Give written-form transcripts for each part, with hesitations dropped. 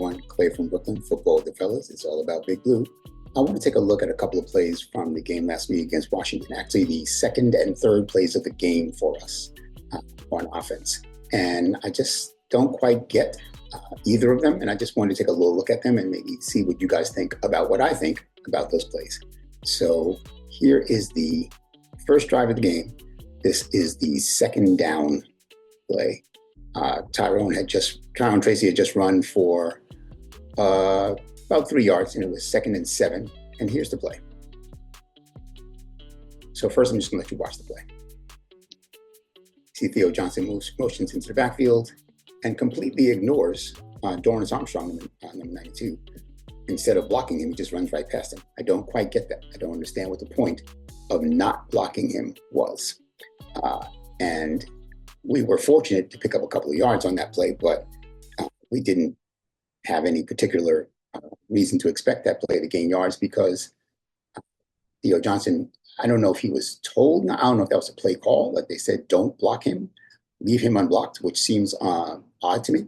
everyone. Clay from Brooklyn, Football with the Fellas. It's all about Big Blue. I want to take a look at a couple of plays from the game last week against Washington. Actually, the second and third plays of the game for us on offense. And I just don't quite get either of them. And I just wanted to take a little look at them and maybe see what you guys think about what I think about those plays. So here is the first drive of the game. This is the second down play. Tyrone Tracy had just run for about 3 yards, and it was 2nd and 7. And here's the play. So first, I'm just gonna let you watch the play. See Theo Johnson motions into the backfield and completely ignores Dorance Armstrong, number 92. Instead of blocking him, he just runs right past him. I don't quite get that. I don't understand what the point of not blocking him was. And we were fortunate to pick up a couple of yards on that play, but we didn't have any particular reason to expect that play to gain yards because Theo Johnson, I don't know if he was told, I don't know if that was a play call, like they said, don't block him, leave him unblocked, which seems odd to me,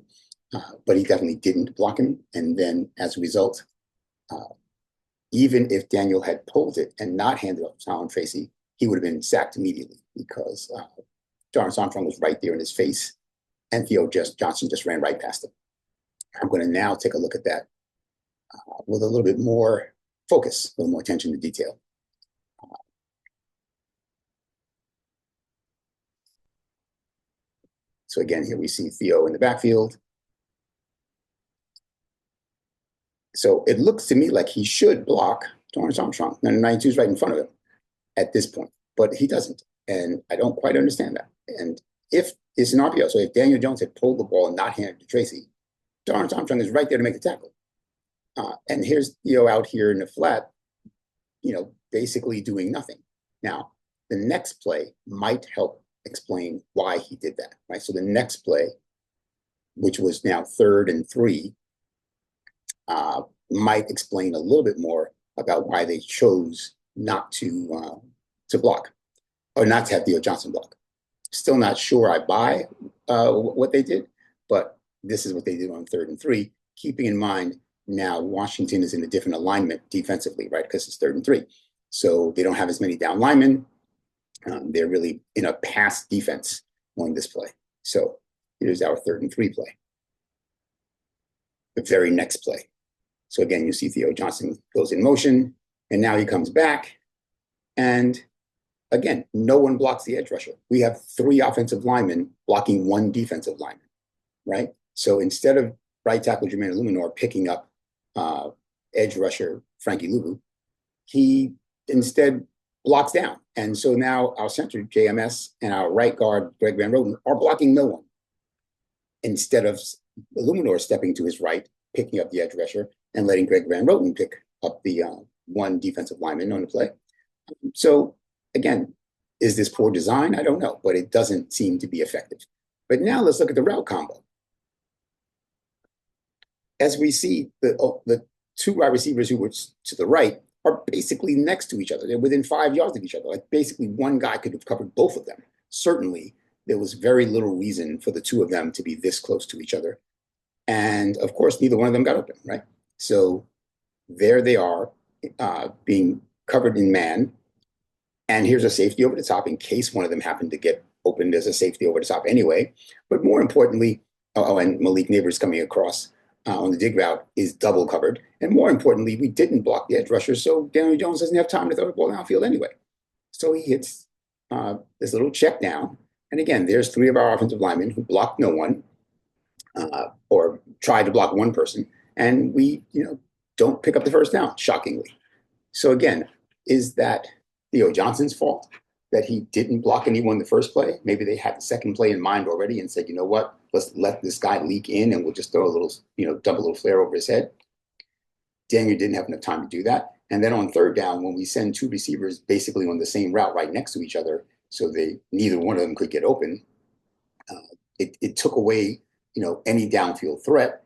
but he definitely didn't block him. And then as a result, even if Daniel had pulled it and not handed off to Tyrone Tracy, he would have been sacked immediately because Dorance Armstrong was right there in his face, and Theo Johnson just ran right past him. I'm going to now take a look at that with a little bit more focus, a little more attention to detail. So again, here we see Theo in the backfield. So it looks to me like he should block Dorance Armstrong. Now, 92 is right in front of him at this point, but he doesn't. And I don't quite understand that. And if it's an RPO, so if Daniel Jones had pulled the ball and not handed it to Tracy, Dorance Armstrong is right there to make the tackle. And here's Theo out here in the flat, basically doing nothing. Now, the next play might help explain why he did that, right? So the next play, which was now 3rd and 3, might explain a little bit more about why they chose not to block or not to have Theo Johnson block. Still not sure I buy what they did, but this is what they did on 3rd and 3, keeping in mind now Washington is in a different alignment defensively, right? Because it's 3rd and 3. So they don't have as many down linemen. They're really in a pass defense on this play. So here's our 3rd and 3 play. The very next play. So again, you see Theo Johnson goes in motion, and now he comes back. And again, no one blocks the edge rusher. We have 3 offensive linemen blocking 1 defensive lineman, right? So instead of right tackle Jermaine Illuminor picking up edge rusher Frankie Luvu, he instead blocks down. And so now our center, JMS, and our right guard, Greg Van Roten, are blocking no one. Instead of Illuminor stepping to his right, picking up the edge rusher, and letting Greg Van Roten pick up the 1 defensive lineman on the play. So again, is this poor design? I don't know, but it doesn't seem to be effective. But now let's look at the route combo. As we see, the 2 wide receivers who were to the right are basically next to each other. They're within 5 yards of each other. Like basically one guy could have covered both of them. Certainly, there was very little reason for the 2 of them to be this close to each other. And of course, neither one of them got open, right? So there they are being covered in man. And here's a safety over the top in case one of them happened to get open. There's a safety over the top anyway. But more importantly, and Malik Neighbors coming across on the dig route is double covered. And more importantly, we didn't block the edge rusher, so Daniel Jones doesn't have time to throw the ball downfield anyway. So he hits this little check down. And again, there's 3 of our offensive linemen who blocked no one or tried to block 1 person. And we, don't pick up the first down, shockingly. So again, is that Theo Johnson's fault that he didn't block anyone the first play? Maybe they had the second play in mind already and said, you know what, let's let this guy leak in and we'll just throw a little, dump a little flare over his head. Daniel didn't have enough time to do that. And then on 3rd down, when we send 2 receivers basically on the same route right next to each other, so neither one of them could get open, it took away, any downfield threat.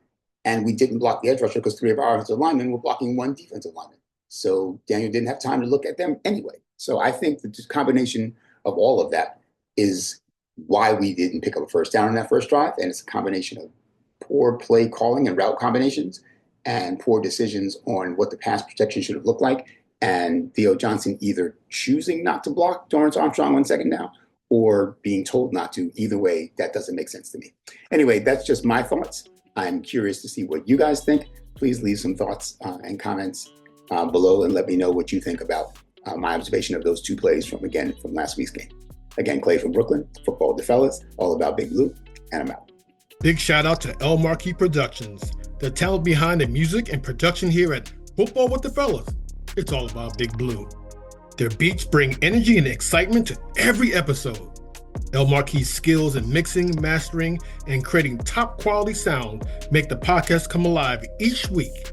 And we didn't block the edge rusher because 3 of our offensive linemen were blocking 1 defensive lineman. So Daniel didn't have time to look at them anyway. So I think the combination of all of that is why we didn't pick up a first down in that first drive. And it's a combination of poor play calling and route combinations and poor decisions on what the pass protection should have looked like. And Theo Johnson either choosing not to block Dorrance Armstrong on second down or being told not to. Either way, that doesn't make sense to me. Anyway, that's just my thoughts. I'm curious to see what you guys think. Please leave some thoughts and comments below and let me know what you think about my observation of those two plays from last week's game. Again, Clay from Brooklyn, Football with the Fellas, all about Big Blue, and I'm out. Big shout out to El Marquis Productions, the talent behind the music and production here at Football with the Fellas. It's all about Big Blue. Their beats bring energy and excitement to every episode. El Marquis' skills in mixing, mastering, and creating top quality sound make the podcast come alive each week.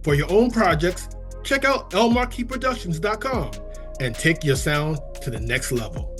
For your own projects, check out elmarquisproductions.com and take your sound to the next level.